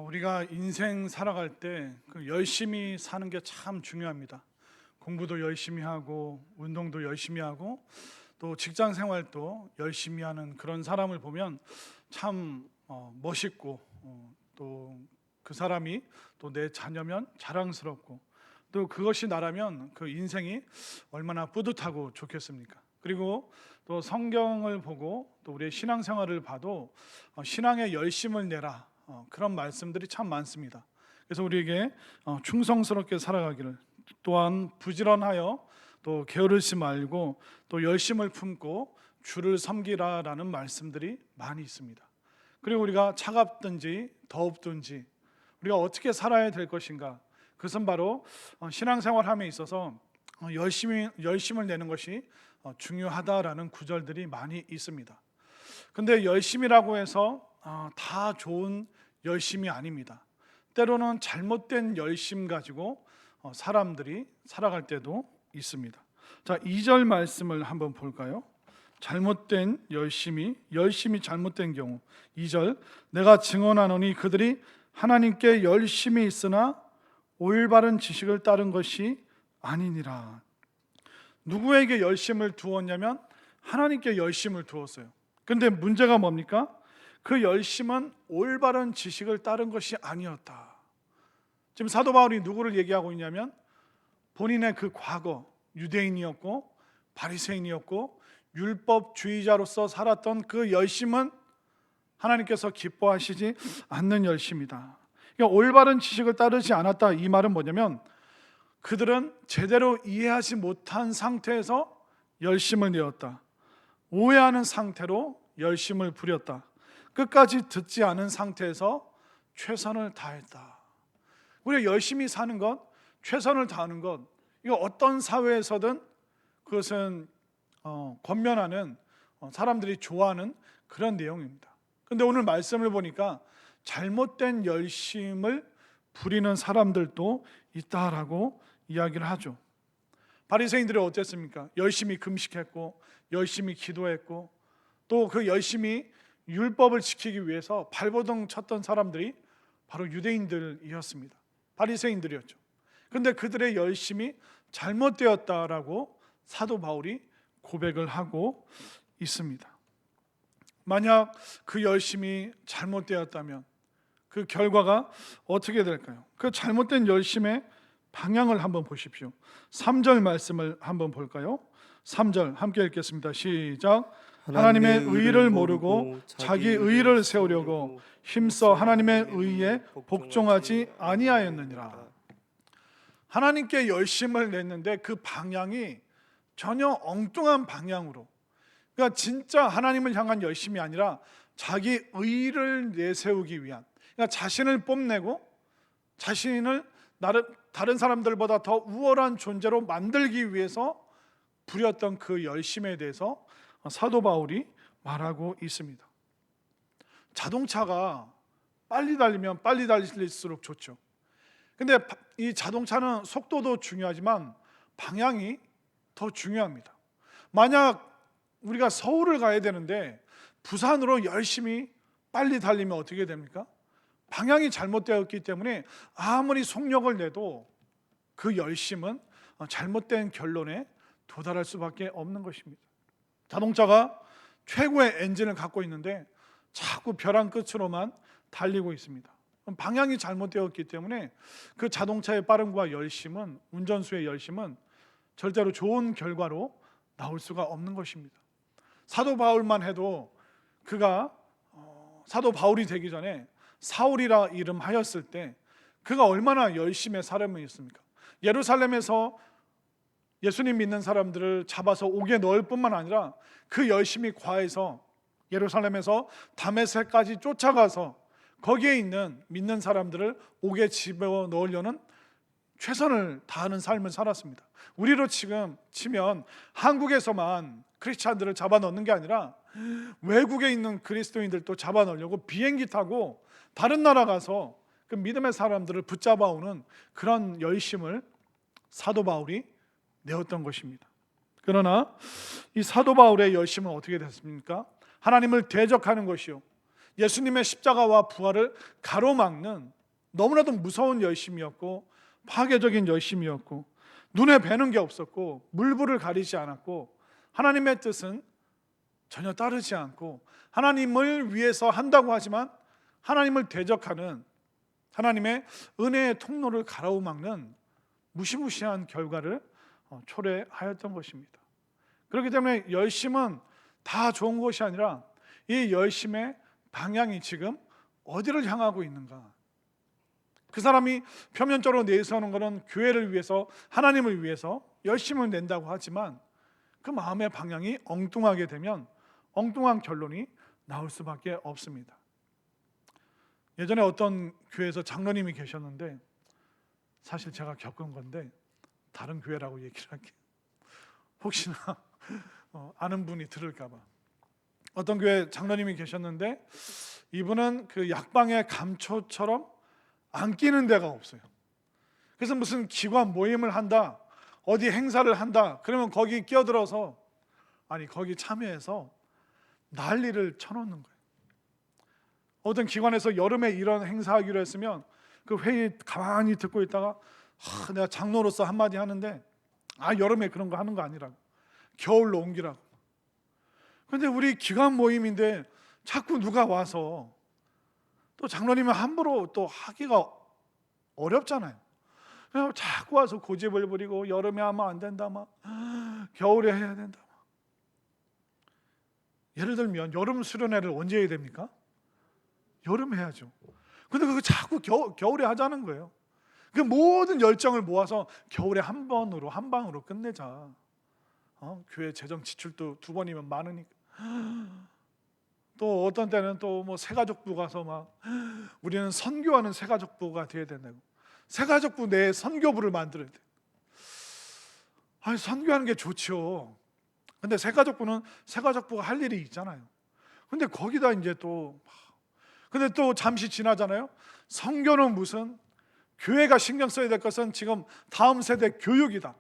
우리가 인생 살아갈 때 열심히 사는 게 참 중요합니다. 공부도 열심히 하고 운동도 열심히 하고 또 직장 생활도 열심히 하는 그런 사람을 보면 참 멋있고 또 그 사람이 또 내 자녀면 자랑스럽고 또 그것이 나라면 그 인생이 얼마나 뿌듯하고 좋겠습니까? 그리고 또 성경을 보고 또 우리의 신앙생활을 봐도 신앙에 열심을 내라, 그런 말씀들이 참 많습니다. 그래서 우리에게 충성스럽게 살아가기를, 또한 부지런하여 또 게으르지 말고 또 열심을 품고 주를 섬기라라는 말씀들이 많이 있습니다. 그리고 우리가 차갑든지 더웁든지 우리가 어떻게 살아야 될 것인가, 그것은 바로 신앙생활함에 있어서 열심을 내는 것이 중요하다라는 구절들이 많이 있습니다. 근데 열심이라고 해서 다 좋은 열심이 아닙니다. 때로는 잘못된 열심 가지고 사람들이 살아갈 때도 있습니다. 자, 2절 말씀을 한번 볼까요? 잘못된 열심이 잘못된 경우. 2절, 내가 증언하노니 그들이 하나님께 열심히 있으나 올바른 지식을 따른 것이 아니니라. 누구에게 열심을 두었냐면 하나님께 열심을 두었어요. 근데 문제가 뭡니까? 그 열심은 올바른 지식을 따른 것이 아니었다. 지금 사도 바울이 누구를 얘기하고 있냐면 본인의 그 과거, 유대인이었고 바리새인이었고 율법주의자로서 살았던 그 열심은 하나님께서 기뻐하시지 않는 열심이다. 그러니까 올바른 지식을 따르지 않았다, 이 말은 뭐냐면 그들은 제대로 이해하지 못한 상태에서 열심을 내었다. 오해하는 상태로 열심을 부렸다. 끝까지 듣지 않은 상태에서 최선을 다했다. 우리가 열심히 사는 것, 최선을 다하는 것, 이거 어떤 사회에서든 그것은 권면하는, 사람들이 좋아하는 그런 내용입니다. 그런데 오늘 말씀을 보니까 잘못된 열심을 부리는 사람들도 있다라고 이야기를 하죠. 바리새인들이 어땠습니까? 열심히 금식했고 열심히 기도했고 또 그 열심히 율법을 지키기 위해서 발버둥 쳤던 사람들이 바로 유대인들이었습니다. 바리새인들이었죠. 그런데 그들의 열심이 잘못되었다라고 사도 바울이 고백을 하고 있습니다. 만약 그 열심이 잘못되었다면 그 결과가 어떻게 될까요? 그 잘못된 열심의 방향을 한번 보십시오. 3절 말씀을 한번 볼까요? 3절 함께 읽겠습니다. 시작. 하나님의 의를 모르고 자기 의를 세우려고 힘써 하나님의 의에 복종하지 아니하였느니라. 하나님께 열심을 냈는데 그 방향이 전혀 엉뚱한 방향으로, 그러니까 진짜 하나님을 향한 열심이 아니라 자기 의를 내세우기 위한, 그러니까 자신을 뽐내고 자신을 다른 사람들보다 더 우월한 존재로 만들기 위해서 부렸던 그 열심에 대해서 사도 바울이 말하고 있습니다. 자동차가 빨리 달리면 빨리 달릴수록 좋죠. 근데 이 자동차는 속도도 중요하지만 방향이 더 중요합니다. 만약 우리가 서울을 가야 되는데 부산으로 열심히 빨리 달리면 어떻게 됩니까? 방향이 잘못되었기 때문에 아무리 속력을 내도 그 열심은 잘못된 결론에 도달할 수밖에 없는 것입니다. 자동차가 최고의 엔진을 갖고 있는데 자꾸 벼랑 끝으로만 달리고 있습니다. 방향이 잘못되었기 때문에 그 자동차의 빠름과 열심은, 운전수의 열심은 절대로 좋은 결과로 나올 수가 없는 것입니다. 사도 바울만 해도 그가 사도 바울이 되기 전에 사울이라 이름하였을 때 그가 얼마나 열심의 사람이었습니까? 예루살렘에서 예수님 믿는 사람들을 잡아서 옥에 넣을 뿐만 아니라 그 열심이 과해서 예루살렘에서 다메섹까지 쫓아가서 거기에 있는 믿는 사람들을 옥에 집어넣으려는 최선을 다하는 삶을 살았습니다. 우리로 지금 치면 한국에서만 크리스찬들을 잡아넣는 게 아니라 외국에 있는 그리스도인들도 잡아넣으려고 비행기 타고 다른 나라 가서 그 믿음의 사람들을 붙잡아오는 그런 열심을 사도 바울이 내었던 것입니다. 그러나 이 사도 바울의 열심은 어떻게 됐습니까? 하나님을 대적하는 것이요, 예수님의 십자가와 부활을 가로막는 너무나도 무서운 열심이었고 파괴적인 열심이었고 눈에 뵈는 게 없었고 물불을 가리지 않았고 하나님의 뜻은 전혀 따르지 않고 하나님을 위해서 한다고 하지만 하나님을 대적하는 하나님의 은혜의 통로를 가로막는 무시무시한 결과를 초래하였던 것입니다. 그렇기 때문에 열심은 다 좋은 것이 아니라 이 열심의 방향이 지금 어디를 향하고 있는가. 그 사람이 표면적으로 내세우는 것은 교회를 위해서 하나님을 위해서 열심을 낸다고 하지만 그 마음의 방향이 엉뚱하게 되면 엉뚱한 결론이 나올 수밖에 없습니다. 예전에 어떤 교회에서 장로님이 계셨는데 사실 제가 겪은 건데 다른 교회라고 얘기를 할게요. 혹시나 아는 분이 들을까 봐. 어떤 교회 장로님이 계셨는데 이분은 그 약방의 감초처럼 안 끼는 데가 없어요. 그래서 무슨 기관 모임을 한다, 어디 행사를 한다, 그러면 거기 끼어들어서 거기 참여해서 난리를 쳐놓는 거예요. 어떤 기관에서 여름에 이런 행사하기로 했으면 그 회의 가만히 듣고 있다가 내가 장로로서 한마디 하는데 여름에 그런 거 하는 거 아니라고, 겨울로 옮기라고. 그런데 우리 기관 모임인데 자꾸 누가 와서 또 장로님은 함부로 또 하기가 어렵잖아요. 그래서 자꾸 와서 고집을 부리고 여름에 하면 안 된다, 겨울에 해야 된다. 예를 들면 여름 수련회를 언제 해야 됩니까? 여름에 해야죠. 근데 그거 자꾸 겨울에 하자는 거예요. 그 모든 열정을 모아서 겨울에 한 방으로 끝내자. 교회 재정 지출도 2번이면 많으니까. 또 어떤 때는 또 새가족부 가서 우리는 선교하는 새가족부가 돼야 된다고. 새가족부 내 선교부를 만들어야 돼. 선교하는 게 좋죠. 근데 새가족부는 새가족부가 할 일이 있잖아요. 근데 거기다 이제 근데 또 잠시 지나잖아요. 선교는 무슨, 교회가 신경 써야 될 것은 지금 다음 세대 교육이다.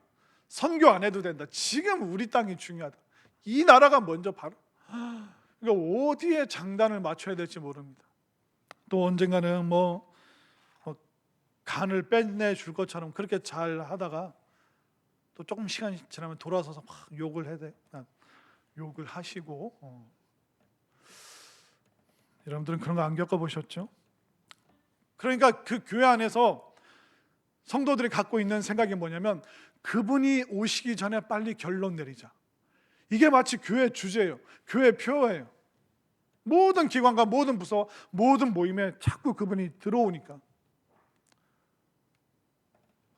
선교 안 해도 된다. 지금 우리 땅이 중요하다. 이 나라가 먼저 바로. 그러니까 어디에 장단을 맞춰야 될지 모릅니다. 또 언젠가는 간을 빼내줄 것처럼 그렇게 잘 하다가 또 조금 시간이 지나면 돌아서서 막 욕을 해야 돼. 욕을 하시고. 여러분들은 그런 거 안 겪어보셨죠? 그러니까 그 교회 안에서 성도들이 갖고 있는 생각이 뭐냐면 그분이 오시기 전에 빨리 결론 내리자. 이게 마치 교회 주제예요. 교회 표어예요. 모든 기관과 모든 부서, 모든 모임에 자꾸 그분이 들어오니까.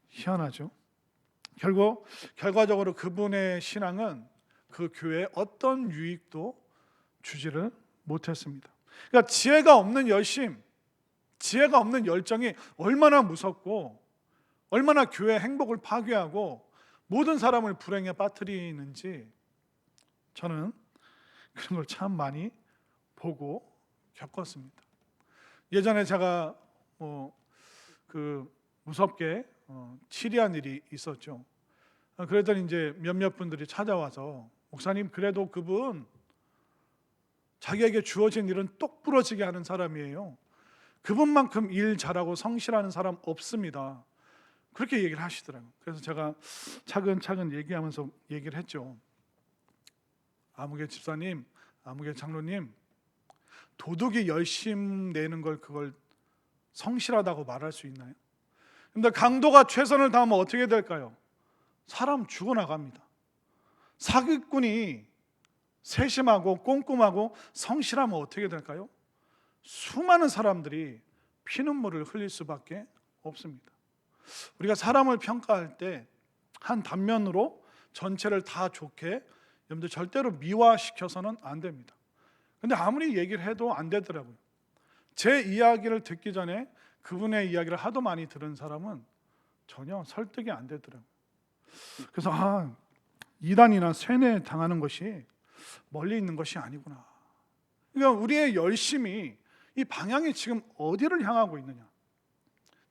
희한하죠? 결과적으로 그분의 신앙은 그 교회에 어떤 유익도 주지를 못했습니다. 그러니까 지혜가 없는 열심, 지혜가 없는 열정이 얼마나 무섭고 얼마나 교회의 행복을 파괴하고 모든 사람을 불행에 빠뜨리는지 저는 그런 걸 참 많이 보고 겪었습니다. 예전에 제가 무섭게 치리한 일이 있었죠. 그랬더니 이제 몇몇 분들이 찾아와서 목사님, 그래도 그분 자기에게 주어진 일은 똑부러지게 하는 사람이에요. 그분만큼 일 잘하고 성실하는 사람 없습니다. 그렇게 얘기를 하시더라고요. 그래서 제가 차근차근 얘기하면서 얘기를 했죠. 아무개 집사님, 아무개 장로님, 도둑이 열심 내는 그걸 성실하다고 말할 수 있나요? 근데 강도가 최선을 다하면 어떻게 될까요? 사람 죽어나갑니다. 사기꾼이 세심하고 꼼꼼하고 성실하면 어떻게 될까요? 수많은 사람들이 피눈물을 흘릴 수밖에 없습니다. 우리가 사람을 평가할 때 한 단면으로 전체를 다 좋게, 여러분들 절대로 미화시켜서는 안 됩니다. 근데 아무리 얘기를 해도 안 되더라고요. 제 이야기를 듣기 전에 그분의 이야기를 하도 많이 들은 사람은 전혀 설득이 안 되더라고요. 그래서 이단이나 세뇌 당하는 것이 멀리 있는 것이 아니구나. 그러니까 우리의 열심이 이 방향이 지금 어디를 향하고 있느냐.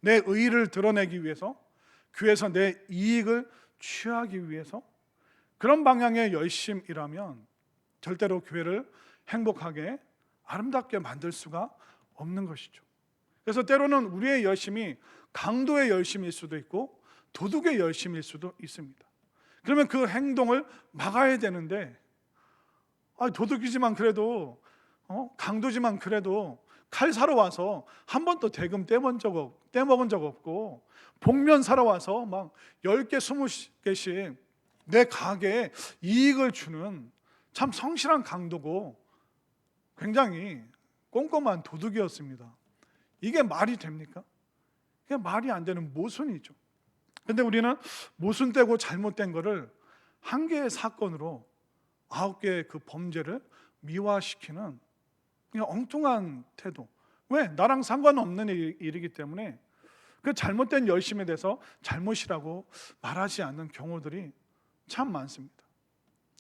내 의의를 드러내기 위해서, 교회에서 내 이익을 취하기 위해서 그런 방향의 열심이라면 절대로 교회를 행복하게 아름답게 만들 수가 없는 것이죠. 그래서 때로는 우리의 열심이 강도의 열심일 수도 있고 도둑의 열심일 수도 있습니다. 그러면 그 행동을 막아야 되는데 도둑이지만 그래도 강도지만 그래도 칼 사러 와서 한 번도 대금 떼먹은 적 없고 복면 사러 와서 막 10개 20개씩 내 가게에 이익을 주는 참 성실한 강도고 굉장히 꼼꼼한 도둑이었습니다. 이게 말이 됩니까? 이게 말이 안 되는 모순이죠. 근데 우리는 모순 떼고 잘못된 거를 한 개의 사건으로 9개의 그 범죄를 미화시키는 그냥 엉뚱한 태도. 왜? 나랑 상관없는 일이기 때문에 그 잘못된 열심에 대해서 잘못이라고 말하지 않는 경우들이 참 많습니다.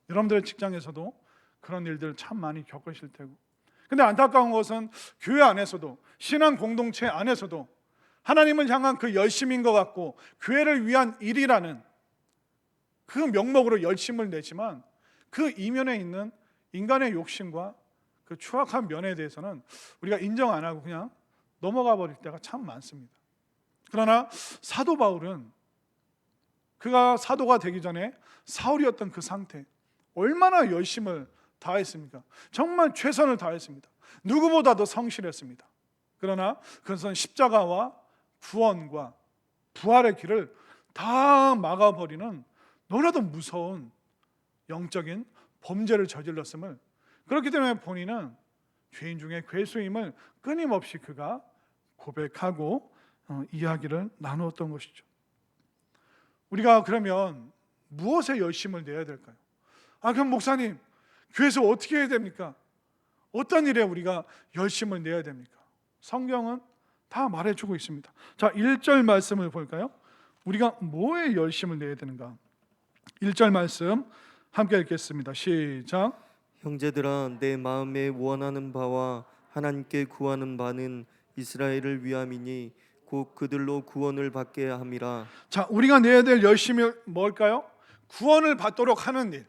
여러분들의 직장에서도 그런 일들 참 많이 겪으실 테고, 근데 안타까운 것은 교회 안에서도 신앙 공동체 안에서도 하나님을 향한 그 열심인 것 같고 교회를 위한 일이라는 그 명목으로 열심을 내지만 그 이면에 있는 인간의 욕심과 그 추악한 면에 대해서는 우리가 인정 안 하고 그냥 넘어가 버릴 때가 참 많습니다. 그러나 사도 바울은 그가 사도가 되기 전에 사울이었던 그 상태, 얼마나 열심을 다했습니까? 정말 최선을 다했습니다. 누구보다도 성실했습니다. 그러나 그것은 십자가와 구원과 부활의 길을 다 막아버리는 너무나도 무서운 영적인 범죄를 저질렀음을, 그렇기 때문에 본인은 죄인 중에 괴수임을 끊임없이 그가 고백하고 이야기를 나누었던 것이죠. 우리가 그러면 무엇에 열심을 내야 될까요? 그럼 목사님, 교회에서 어떻게 해야 됩니까? 어떤 일에 우리가 열심을 내야 됩니까? 성경은 다 말해주고 있습니다. 자, 1절 말씀을 볼까요? 우리가 뭐에 열심을 내야 되는가? 1절 말씀 함께 읽겠습니다. 시작. 형제들아, 내 마음에 원하는 바와 하나님께 구하는 바는 이스라엘을 위함이니 곧 그들로 구원을 받게 함이라. 자, 우리가 내야 될 열심이 뭘까요? 구원을 받도록 하는 일.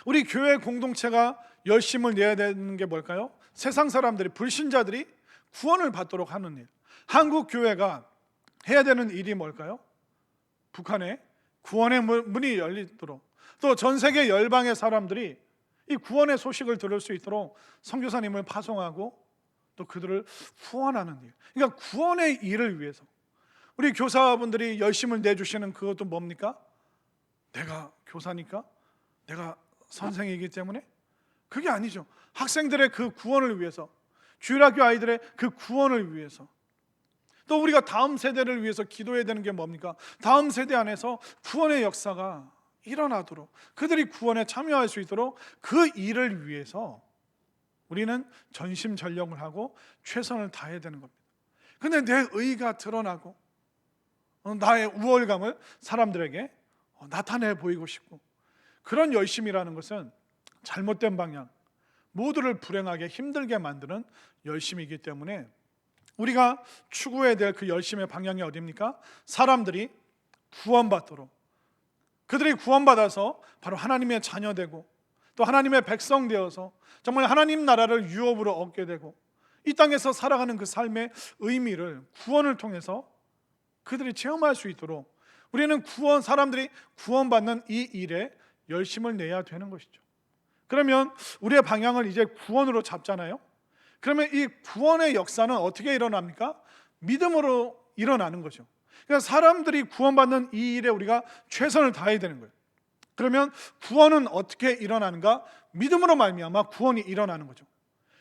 우리 교회 공동체가 열심을 내야 되는 게 뭘까요? 세상 사람들이, 불신자들이 구원을 받도록 하는 일. 한국 교회가 해야 되는 일이 뭘까요? 북한에 구원의 문이 열리도록, 또 전 세계 열방의 사람들이 이 구원의 소식을 들을 수 있도록 선교사님을 파송하고 또 그들을 후원하는 일. 그러니까 구원의 일을 위해서 우리 교사분들이 열심을 내주시는 그것도 뭡니까? 내가 교사니까, 내가 선생이기 때문에? 그게 아니죠. 학생들의 그 구원을 위해서, 주일학교 아이들의 그 구원을 위해서, 또 우리가 다음 세대를 위해서 기도해야 되는 게 뭡니까? 다음 세대 안에서 구원의 역사가 일어나도록, 그들이 구원에 참여할 수 있도록 그 일을 위해서 우리는 전심전력을 하고 최선을 다해야 되는 겁니다. 근데 내 의가 드러나고 나의 우월감을 사람들에게 나타내 보이고 싶고, 그런 열심이라는 것은 잘못된 방향, 모두를 불행하게 힘들게 만드는 열심이기 때문에 우리가 추구해야 될 그 열심의 방향이 어디입니까? 사람들이 구원받도록, 그들이 구원받아서 바로 하나님의 자녀되고 또 하나님의 백성 되어서 정말 하나님 나라를 유업으로 얻게 되고 이 땅에서 살아가는 그 삶의 의미를 구원을 통해서 그들이 체험할 수 있도록 우리는 사람들이 구원받는 이 일에 열심을 내야 되는 것이죠. 그러면 우리의 방향을 이제 구원으로 잡잖아요. 그러면 이 구원의 역사는 어떻게 일어납니까? 믿음으로 일어나는 거죠. 그러니까 사람들이 구원받는 이 일에 우리가 최선을 다해야 되는 거예요. 그러면 구원은 어떻게 일어나는가? 믿음으로 말미암아 구원이 일어나는 거죠.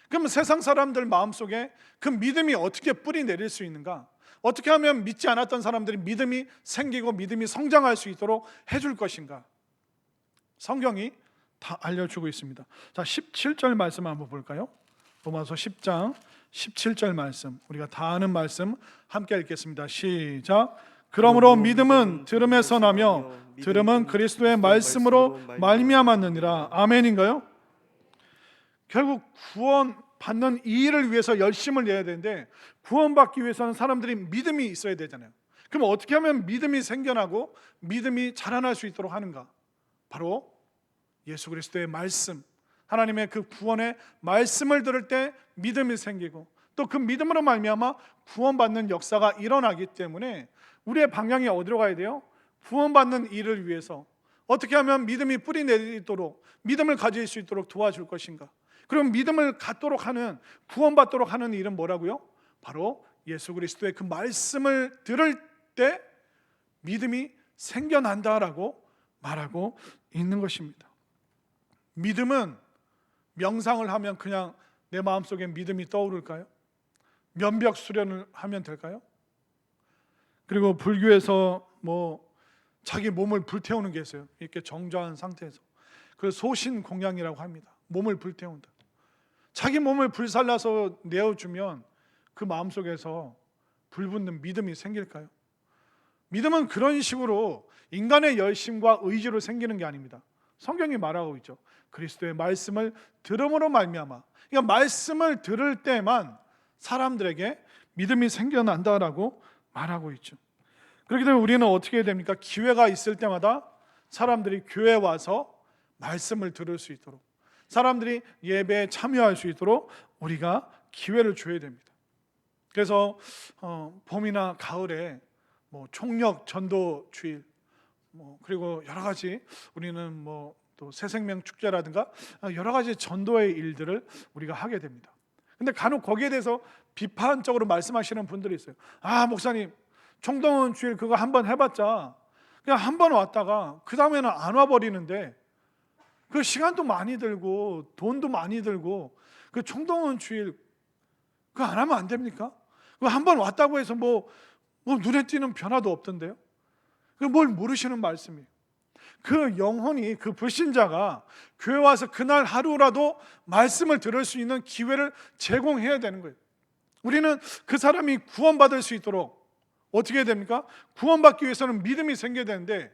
그러면 세상 사람들 마음속에 그 믿음이 어떻게 뿌리 내릴 수 있는가? 어떻게 하면 믿지 않았던 사람들이 믿음이 생기고 믿음이 성장할 수 있도록 해줄 것인가? 성경이 다 알려주고 있습니다. 자, 17절 말씀 한번 볼까요? 로마서 10장 17절 말씀, 우리가 다 아는 말씀 함께 읽겠습니다. 시작. 그러므로 믿음은 들음에서 나며 들음은 그리스도의 말씀으로 말미암았느니라. 아멘인가요? 결국 구원 받는 이 일을 위해서 열심을 내야 되는데, 구원받기 위해서는 사람들이 믿음이 있어야 되잖아요. 그럼 어떻게 하면 믿음이 생겨나고 믿음이 자라날 수 있도록 하는가? 바로 예수 그리스도의 말씀, 하나님의 그 구원의 말씀을 들을 때 믿음이 생기고 또 그 믿음으로 말미암아 구원받는 역사가 일어나기 때문에 우리의 방향이 어디로 가야 돼요? 구원받는 일을 위해서 어떻게 하면 믿음이 뿌리 내리도록 믿음을 가질 수 있도록 도와줄 것인가? 그럼 믿음을 갖도록 하는, 구원받도록 하는 일은 뭐라고요? 바로 예수 그리스도의 그 말씀을 들을 때 믿음이 생겨난다라고 말하고 있는 것입니다. 믿음은 명상을 하면 그냥 내 마음속에 믿음이 떠오를까요? 면벽 수련을 하면 될까요? 그리고 불교에서 자기 몸을 불태우는 게 있어요. 이렇게 정좌한 상태에서. 그걸 소신 공양이라고 합니다. 몸을 불태운다. 자기 몸을 불살라서 내어주면 그 마음속에서 불붙는 믿음이 생길까요? 믿음은 그런 식으로 인간의 열심과 의지로 생기는 게 아닙니다. 성경이 말하고 있죠. 그리스도의 말씀을 들음으로 말미암아. 그러니까 말씀을 들을 때만 사람들에게 믿음이 생겨난다라고 말하고 있죠. 그렇기 때문에 우리는 어떻게 해야 됩니까? 기회가 있을 때마다 사람들이 교회에 와서 말씀을 들을 수 있도록, 사람들이 예배에 참여할 수 있도록 우리가 기회를 줘야 됩니다. 그래서 봄이나 가을에 총력 전도 주일, 그리고 여러 가지 우리는 또 새생명 축제라든가 여러 가지 전도의 일들을 우리가 하게 됩니다. 근데 간혹 거기에 대해서 비판적으로 말씀하시는 분들이 있어요. 목사님, 총동원 주일 그거 한번 해봤자 그냥 한 번 왔다가 그 다음에는 안 와버리는데 그 시간도 많이 들고 돈도 많이 들고 그 총동원 주일 그거 안 하면 안 됩니까? 그거 한 번 왔다고 해서 눈에 띄는 변화도 없던데요. 그 뭘 모르시는 말씀이에요. 그 영혼이, 그 불신자가 교회 와서 그날 하루라도 말씀을 들을 수 있는 기회를 제공해야 되는 거예요. 우리는 그 사람이 구원받을 수 있도록 어떻게 해야 됩니까? 구원받기 위해서는 믿음이 생겨야 되는데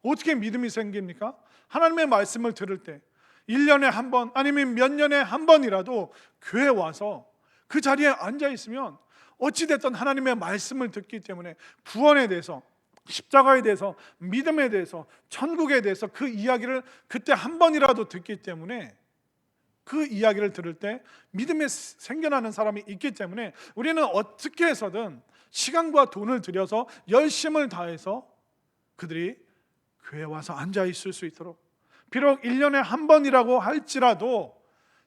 어떻게 믿음이 생깁니까? 하나님의 말씀을 들을 때 1년에 한 번 아니면 몇 년에 한 번이라도 교회에 와서 그 자리에 앉아 있으면 어찌됐든 하나님의 말씀을 듣기 때문에 구원에 대해서, 십자가에 대해서, 믿음에 대해서, 천국에 대해서 그 이야기를 그때 한 번이라도 듣기 때문에 그 이야기를 들을 때 믿음이 생겨나는 사람이 있기 때문에 우리는 어떻게 해서든 시간과 돈을 들여서 열심을 다해서 그들이 교회에 와서 앉아 있을 수 있도록, 비록 1년에 한 번이라고 할지라도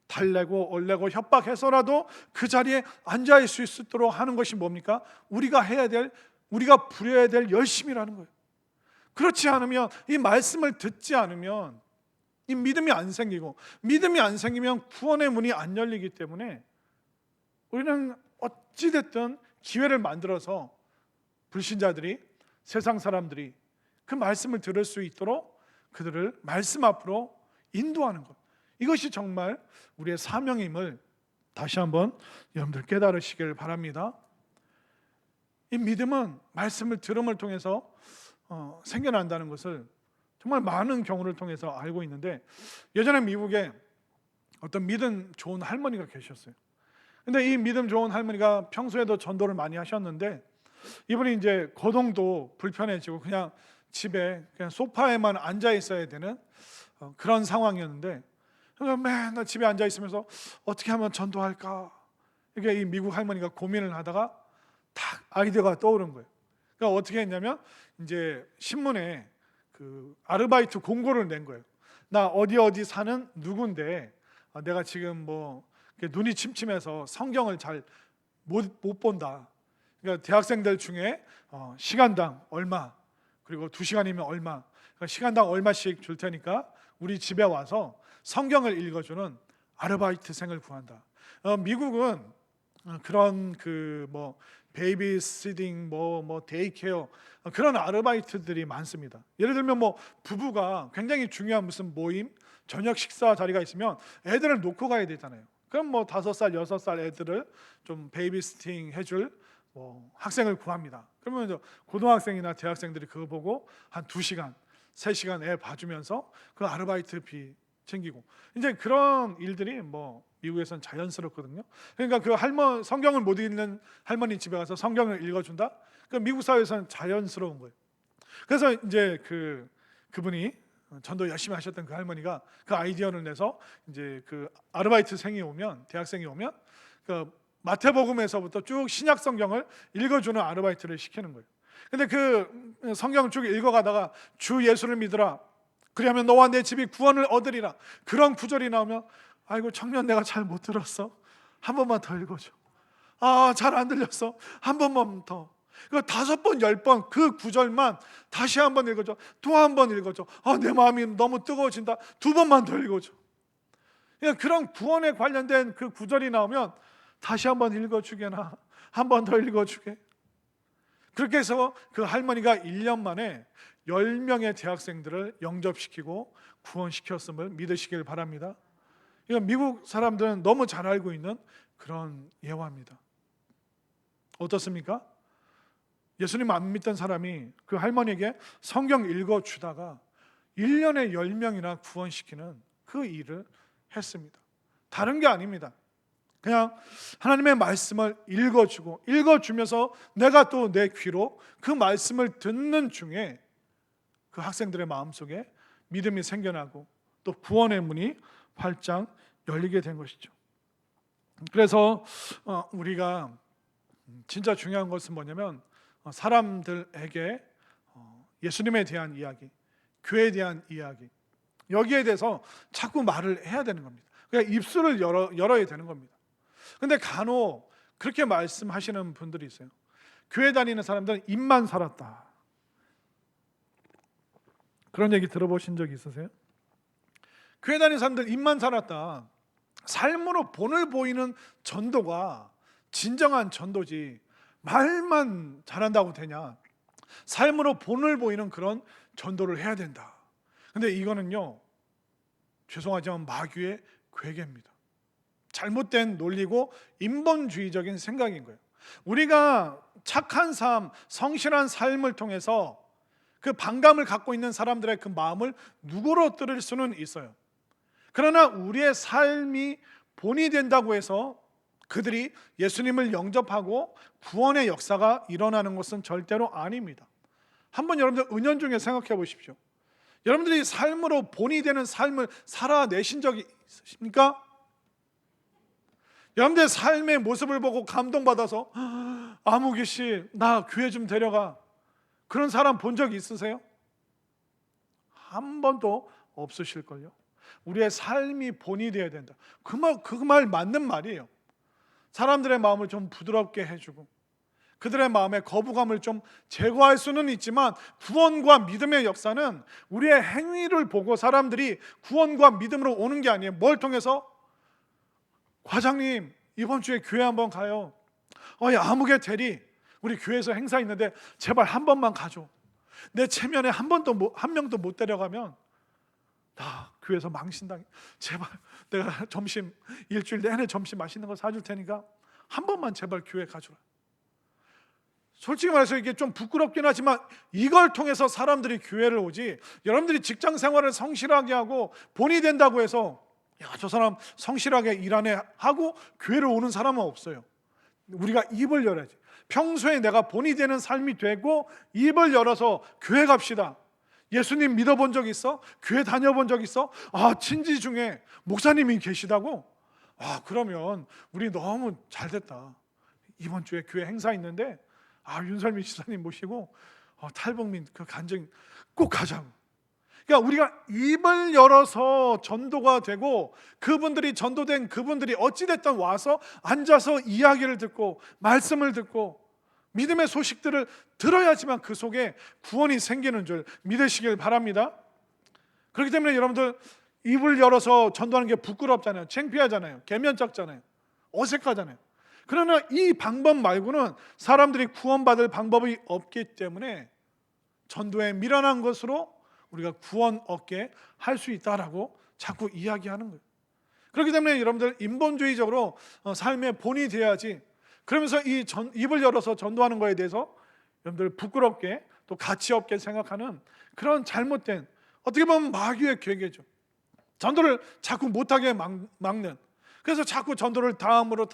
달래고 얼래고 협박해서라도 그 자리에 앉아 있을 수 있도록 하는 것이 뭡니까? 우리가 해야 될, 우리가 부려야 될 열심이라는 거예요. 그렇지 않으면, 이 말씀을 듣지 않으면 이 믿음이 안 생기고, 믿음이 안 생기면 구원의 문이 안 열리기 때문에 우리는 어찌됐든 기회를 만들어서 불신자들이, 세상 사람들이 그 말씀을 들을 수 있도록 그들을 말씀 앞으로 인도하는 것, 이것이 정말 우리의 사명임을 다시 한번 여러분들 깨달으시길 바랍니다. 이 믿음은 말씀을 들음을 통해서 생겨난다는 것을 정말 많은 경우를 통해서 알고 있는데, 예전에 미국에 어떤 믿음 좋은 할머니가 계셨어요. 근데 이 믿음 좋은 할머니가 평소에도 전도를 많이 하셨는데 이분이 이제 거동도 불편해지고 그냥 집에 그냥 소파에만 앉아 있어야 되는 그런 상황이었는데, 그러니까 맨날 집에 앉아 있으면서 어떻게 하면 전도할까, 이게 이 미국 할머니가 고민을 하다가 딱 아이디어가 떠오른 거예요. 그러니까 어떻게 했냐면 이제 신문에 그 아르바이트 공고를 낸 거예요. 나 어디 사는 누군데 내가 지금 눈이 침침해서 성경을 잘 못 본다. 그러니까 대학생들 중에 시간당 얼마, 그리고 2시간이면 얼마, 그러니까 시간당 얼마씩 줄 테니까 우리 집에 와서 성경을 읽어주는 아르바이트생을 구한다. 미국은 그런 베이비시팅, 데이케어, 그런 아르바이트들이 많습니다. 예를 들면 부부가 굉장히 중요한 무슨 모임, 저녁 식사 자리가 있으면 애들을 놓고 가야 되잖아요. 그럼 5살, 6살 애들을 좀 베이비시팅 해줄 학생을 구합니다. 그러면 고등학생이나 대학생들이 그거 보고 한 2시간, 3시간 애 봐주면서 그 아르바이트비 챙기고, 이제 그런 일들이 미국에서는 자연스럽거든요. 그러니까 그 성경을 못 읽는 할머니 집에 가서 성경을 읽어준다. 그 미국 사회에서는 자연스러운 거예요. 그래서 이제 그분이 전도 열심히 하셨던 그 할머니가 그 아이디어를 내서 이제 그 아르바이트생이 오면, 대학생이 오면 그 마태복음에서부터 쭉 신약 성경을 읽어주는 아르바이트를 시키는 거예요. 근데 그 성경을 쭉 읽어가다가 주 예수를 믿으라, 그리하면 너와 내 집이 구원을 얻으리라, 그런 구절이 나오면 아이고 청년 내가 잘 못 들었어, 한 번만 더 읽어줘. 아, 잘 안 들렸어, 한 번만 더. 그 5번 10번 그 구절만 다시 한 번 읽어줘, 또 한 번 읽어줘. 아, 내 마음이 너무 뜨거워진다, 2번만 더 읽어줘. 그러니까 그런 구원에 관련된 그 구절이 나오면 다시 한 번 읽어주게나, 한 번 더 읽어주게. 그렇게 해서 그 할머니가 1년 만에 10명의 대학생들을 영접시키고 구원시켰음을 믿으시길 바랍니다. 이건 미국 사람들은 너무 잘 알고 있는 그런 예화입니다. 어떻습니까? 예수님 안 믿던 사람이 그 할머니에게 성경 읽어주다가 1년에 10명이나 구원시키는 그 일을 했습니다. 다른 게 아닙니다. 그냥 하나님의 말씀을 읽어주면서 내가 또 내 귀로 그 말씀을 듣는 중에 그 학생들의 마음속에 믿음이 생겨나고 또 구원의 문이 활짝 열리게 된 것이죠. 그래서 우리가 진짜 중요한 것은 뭐냐면 사람들에게 예수님에 대한 이야기, 교회에 대한 이야기, 여기에 대해서 자꾸 말을 해야 되는 겁니다. 그냥 입술을 열어야 되는 겁니다. 근데 간혹 그렇게 말씀하시는 분들이 있어요. 교회 다니는 사람들은 입만 살았다, 그런 얘기 들어보신 적 있으세요? 교회 다니는 사람들 입만 살았다, 삶으로 본을 보이는 전도가 진정한 전도지 말만 잘한다고 되냐? 삶으로 본을 보이는 그런 전도를 해야 된다. 근데 이거는요, 죄송하지만 마귀의 괴계입니다. 잘못된 논리고 인본주의적인 생각인 거예요. 우리가 착한 삶, 성실한 삶을 통해서 그 반감을 갖고 있는 사람들의 그 마음을 누그러뜨릴 수는 있어요. 그러나 우리의 삶이 본이 된다고 해서 그들이 예수님을 영접하고 구원의 역사가 일어나는 것은 절대로 아닙니다. 한번 여러분들 은연중에 생각해 보십시오. 여러분들이 삶으로 본이 되는 삶을 살아내신 적이 있으십니까? 여러분들의 삶의 모습을 보고 감동받아서 아무개 씨, 나 교회 좀 데려가, 그런 사람 본 적 있으세요? 한 번도 없으실걸요. 우리의 삶이 본이 되어야 된다. 그 말 맞는 말이에요. 사람들의 마음을 좀 부드럽게 해주고 그들의 마음의 거부감을 좀 제거할 수는 있지만 구원과 믿음의 역사는 우리의 행위를 보고 사람들이 구원과 믿음으로 오는 게 아니에요. 뭘 통해서? 과장님, 이번 주에 교회 한번 가요. 아무개 대리, 우리 교회에서 행사 있는데 제발 한 번만 가줘. 내 체면에 한 명도 못 데려가면 나 교회에서 망신당해. 제발 내가 점심 일주일 내내 점심 맛있는 거 사줄 테니까 한 번만 제발 교회 가주라. 솔직히 말해서 이게 좀 부끄럽긴 하지만 이걸 통해서 사람들이 교회를 오지, 여러분들이 직장 생활을 성실하게 하고 본이 된다고 해서 야, 저 사람 성실하게 일하네 하고 교회를 오는 사람은 없어요. 우리가 입을 열어야지. 평소에 내가 본이 되는 삶이 되고 입을 열어서 교회 갑시다. 예수님 믿어본 적 있어? 교회 다녀본 적 있어? 친지 중에 목사님이 계시다고? 그러면 우리 너무 잘됐다. 이번 주에 교회 행사 있는데 윤설민 지사님 모시고 탈북민 그 간증 꼭 가자고. 그러니까 우리가 입을 열어서 전도가 되고 그분들이 전도된 그분들이 어찌됐든 와서 앉아서 이야기를 듣고 말씀을 듣고 믿음의 소식들을 들어야지만 그 속에 구원이 생기는 줄 믿으시길 바랍니다. 그렇기 때문에 여러분들 입을 열어서 전도하는 게 부끄럽잖아요. 창피하잖아요. 개면적잖아요. 어색하잖아요. 그러나 이 방법 말고는 사람들이 구원받을 방법이 없기 때문에 전도에 미련한 것으로 우리가 구원 얻게 할 수 있다라고 자꾸 이야기하는 거예요. 그렇기 때문에 여러분들 인본주의적으로 삶의 본이 돼야지, 그러면서 입을 열어서 전도하는 거에 대해서 여러분들 부끄럽게 또 가치 없게 생각하는 그런 잘못된, 어떻게 보면 마귀의 괴계죠. 전도를 자꾸 못하게 막는. 그래서 자꾸 전도를 다음으로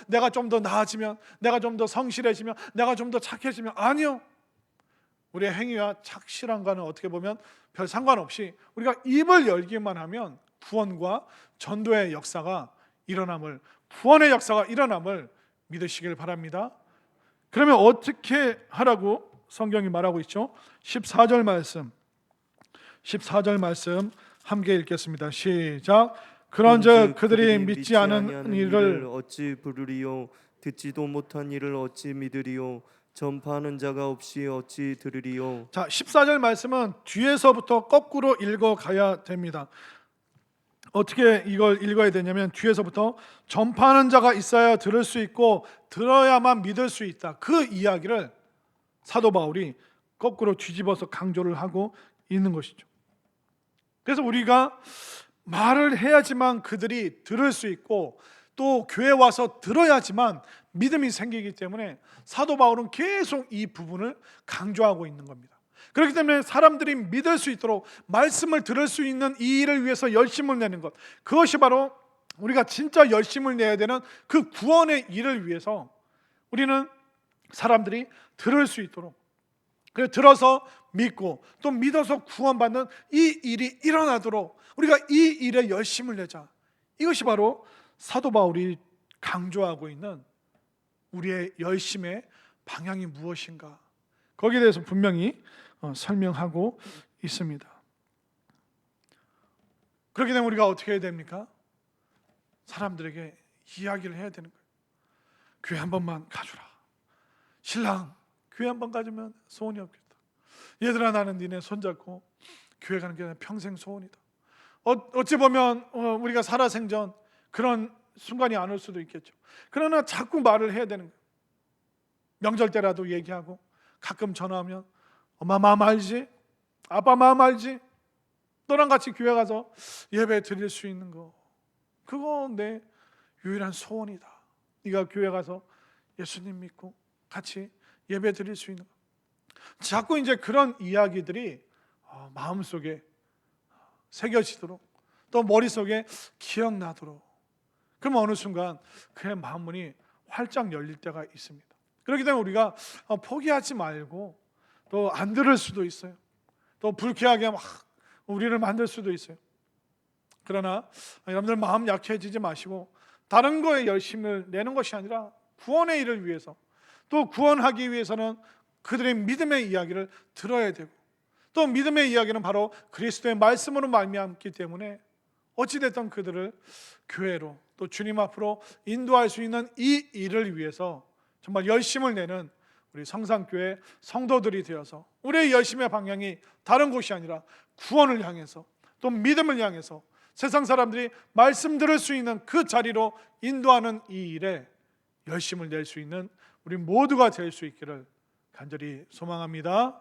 내가 좀 더 나아지면, 내가 좀 더 성실해지면, 내가 좀 더 착해지면, 아니요. 우리의 행위와 착실한가는 어떻게 보면 별 상관없이 우리가 입을 열기만 하면 구원과 전도의 역사가 일어남을, 구원의 역사가 일어남을 믿으시길 바랍니다. 그러면 어떻게 하라고 성경이 말하고 있죠? 14절 말씀 함께 읽겠습니다. 시작. 그런즉 그들이 믿지 않은 일을 어찌 부르리요? 듣지도 못한 일을 어찌 믿으리요? 전파하는 자가 없이 어찌 들으리요? 자, 14절 말씀은 뒤에서부터 거꾸로 읽어가야 됩니다. 어떻게 이걸 읽어야 되냐면 뒤에서부터 전파하는 자가 있어야 들을 수 있고 들어야만 믿을 수 있다. 그 이야기를 사도 바울이 거꾸로 뒤집어서 강조를 하고 있는 것이죠. 그래서 우리가 말을 해야지만 그들이 들을 수 있고 또 교회 와서 들어야지만 믿음이 생기기 때문에 사도 바울은 계속 이 부분을 강조하고 있는 겁니다. 그렇기 때문에 사람들이 믿을 수 있도록 말씀을 들을 수 있는 이 일을 위해서 열심을 내는 것, 그것이 바로 우리가 진짜 열심을 내야 되는 그 구원의 일을 위해서 우리는 사람들이 들을 수 있도록, 그래서 들어서 믿고 또 믿어서 구원받는 이 일이 일어나도록 우리가 이 일에 열심을 내자. 이것이 바로 사도 바울이 강조하고 있는 우리의 열심의 방향이 무엇인가, 거기에 대해서 분명히 설명하고 있습니다. 그렇게 되면 우리가 어떻게 해야 됩니까? 사람들에게 이야기를 해야 되는 거예요. 교회 한 번만 가주라. 신랑 교회 한 번 가주면 소원이 없겠다. 얘들아, 나는 니네 손잡고 교회 가는 게 평생 소원이다. 어찌 보면 우리가 살아생전 그런 순간이 안 올 수도 있겠죠. 그러나 자꾸 말을 해야 되는 거예요. 명절 때라도 얘기하고, 가끔 전화하면 엄마 마음 알지? 아빠 마음 알지? 너랑 같이 교회 가서 예배 드릴 수 있는 거, 그거 내 유일한 소원이다. 네가 교회 가서 예수님 믿고 같이 예배 드릴 수 있는 거. 자꾸 이제 그런 이야기들이 마음속에 새겨지도록, 또 머릿속에 기억나도록, 그럼 어느 순간 그의 마음문이 활짝 열릴 때가 있습니다. 그렇기 때문에 우리가 포기하지 말고, 또 안 들을 수도 있어요. 또 불쾌하게 막 우리를 만들 수도 있어요. 그러나 여러분들 마음 약해지지 마시고 다른 거에 열심을 내는 것이 아니라 구원의 일을 위해서, 또 구원하기 위해서는 그들의 믿음의 이야기를 들어야 되고, 또 믿음의 이야기는 바로 그리스도의 말씀으로 말미암기 때문에 어찌됐든 그들을 교회로, 또 주님 앞으로 인도할 수 있는 이 일을 위해서 정말 열심을 내는 우리 성산교회 성도들이 되어서 우리의 열심의 방향이 다른 곳이 아니라 구원을 향해서, 또 믿음을 향해서 세상 사람들이 말씀 들을 수 있는 그 자리로 인도하는 이 일에 열심을 낼 수 있는 우리 모두가 될 수 있기를 간절히 소망합니다.